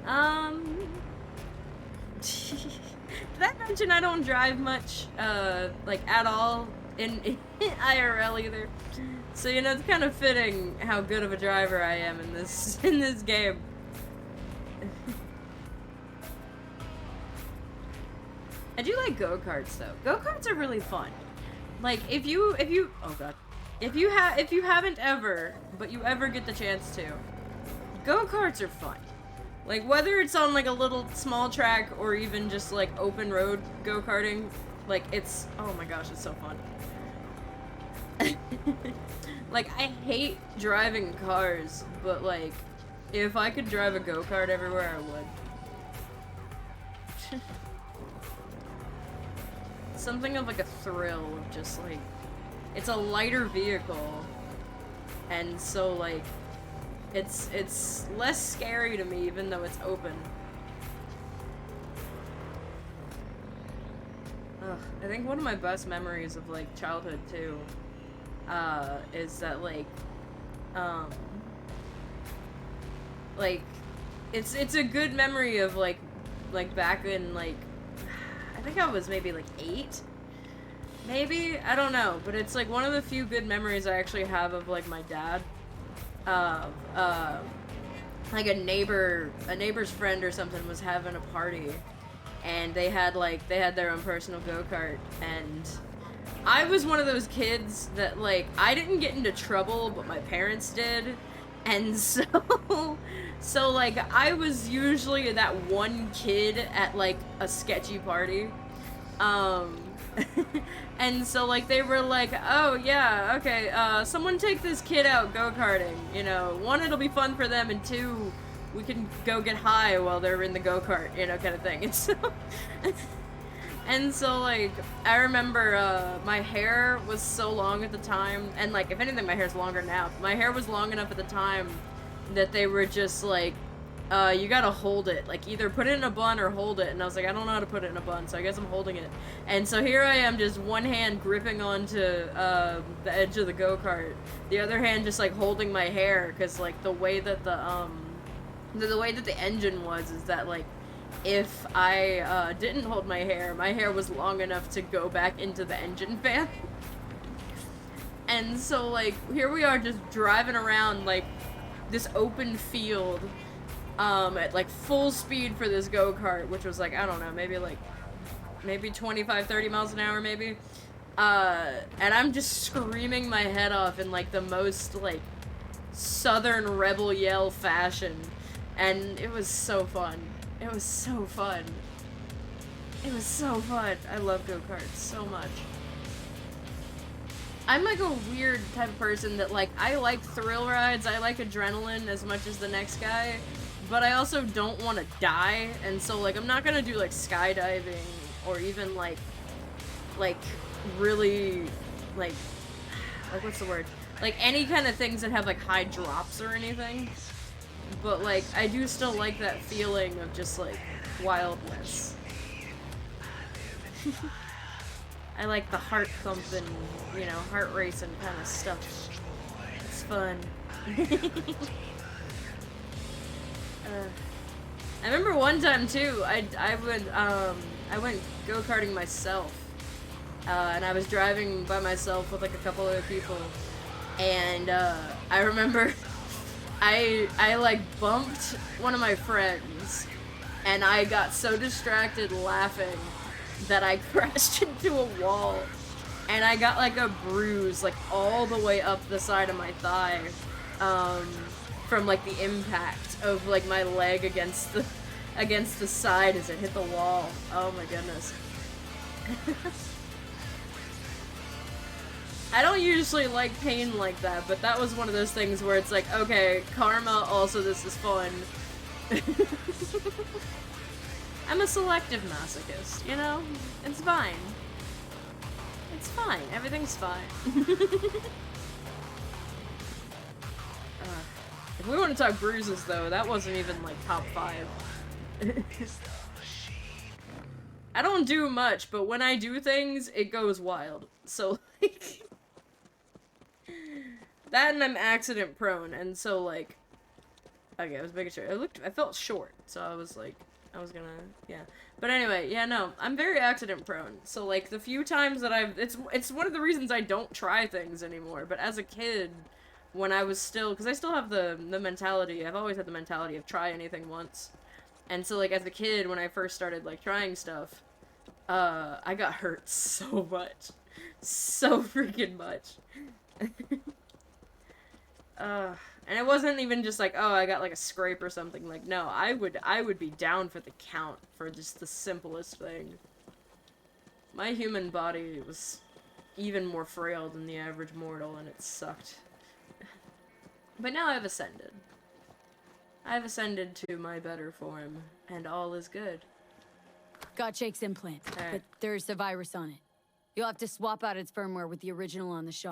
Um, did I mention I don't drive much, like, at all in IRL either? So, you know, it's kind of fitting how good of a driver I am in this, in this game. I do like go-karts, though. Go-karts are really fun. Like, oh god. If you haven't ever, but you ever get the chance to, go-karts are fun. Like, whether it's on, like, a little small track or even just, like, open road go-karting, like, it's, oh my gosh, it's so fun. Like, I hate driving cars, but, like, if I could drive a go-kart everywhere, I would. Something of, like, a thrill of just, like, it's a lighter vehicle, and so, like, it's less scary to me, even though it's open. Ugh, I think one of my best memories of, like, childhood, too, is that, um, like, it's a good memory of, like, back in, like, I think I was maybe, like, 8? Maybe? I don't know, but it's, like, one of the few good memories I actually have of, like, my dad. Like, a neighbor's friend or something was having a party, and they had their own personal go-kart, and I was one of those kids that, like, I didn't get into trouble, but my parents did, and so, so, like, I was usually that one kid at, like, a sketchy party, um, and so, like, they were like, oh, yeah, okay, someone take this kid out go-karting, you know, one, it'll be fun for them, and two, we can go get high while they're in the go-kart, you know, kind of thing, and so, and so, like, I remember, my hair was so long at the time, and, like, if anything, my hair's longer now, but my hair was long enough at the time that they were just, like, you gotta hold it. Like, either put it in a bun or hold it. And I was like, I don't know how to put it in a bun, so I guess I'm holding it. And so here I am, just one hand gripping onto, the edge of the go-kart. The other hand just, like, holding my hair, because, like, the way that the way that the engine was is that, like, if I, didn't hold my hair was long enough to go back into the engine fan. And so, like, here we are just driving around, like, this open field, at, like, full speed for this go-kart, which was, like, I don't know, maybe 25, 30 miles an hour, maybe. And I'm just screaming my head off in, like, the most, like, southern rebel yell fashion. And it was so fun. It was so fun. It was so fun. I love go-karts so much. I'm, like, a weird type of person that, like, I like thrill rides, I like adrenaline as much as the next guy, but I also don't want to die, and so, like, I'm not gonna do, like, skydiving, or even, like, really, like, what's the word? Like, any kind of things that have, like, high drops or anything, but, like, I do still like that feeling of just, like, wildness. I like the heart thumping, you know, heart racing kind of stuff. It's fun. I remember one time too. I went go-karting myself, and I was driving by myself with like a couple other people, and I remember I like bumped one of my friends, and I got so distracted laughing that I crashed into a wall, and I got like a bruise like all the way up the side of my thigh, from like the impact of like my leg against the side as it hit the wall. Oh my goodness. I don't usually like pain like that, but that was one of those things where it's like, okay, karma, also this is fun. I'm a selective masochist, you know? It's fine. It's fine. Everything's fine. If we want to talk bruises, though, that wasn't even, like, top 5. I don't do much, but when I do things, it goes wild. So, like... that and I'm accident prone, and so, like... Okay, I was making sure. I felt short, so I was like, I was gonna, yeah. But anyway, yeah, no, I'm very accident prone. So like the few times that it's one of the reasons I don't try things anymore. But as a kid, when I was still, because I still have the mentality. I've always had the mentality of try anything once. And so like as a kid, when I first started like trying stuff, I got hurt so much, so freaking much. And it wasn't even just like, oh, I got like a scrape or something. Like, no, I would be down for the count for just the simplest thing. My human body was even more frail than the average mortal, and it sucked. But now I've ascended. I've ascended to my better form, and all is good. Got Jake's implant, but there's a virus on it. You'll have to swap out its firmware with the original on the shard.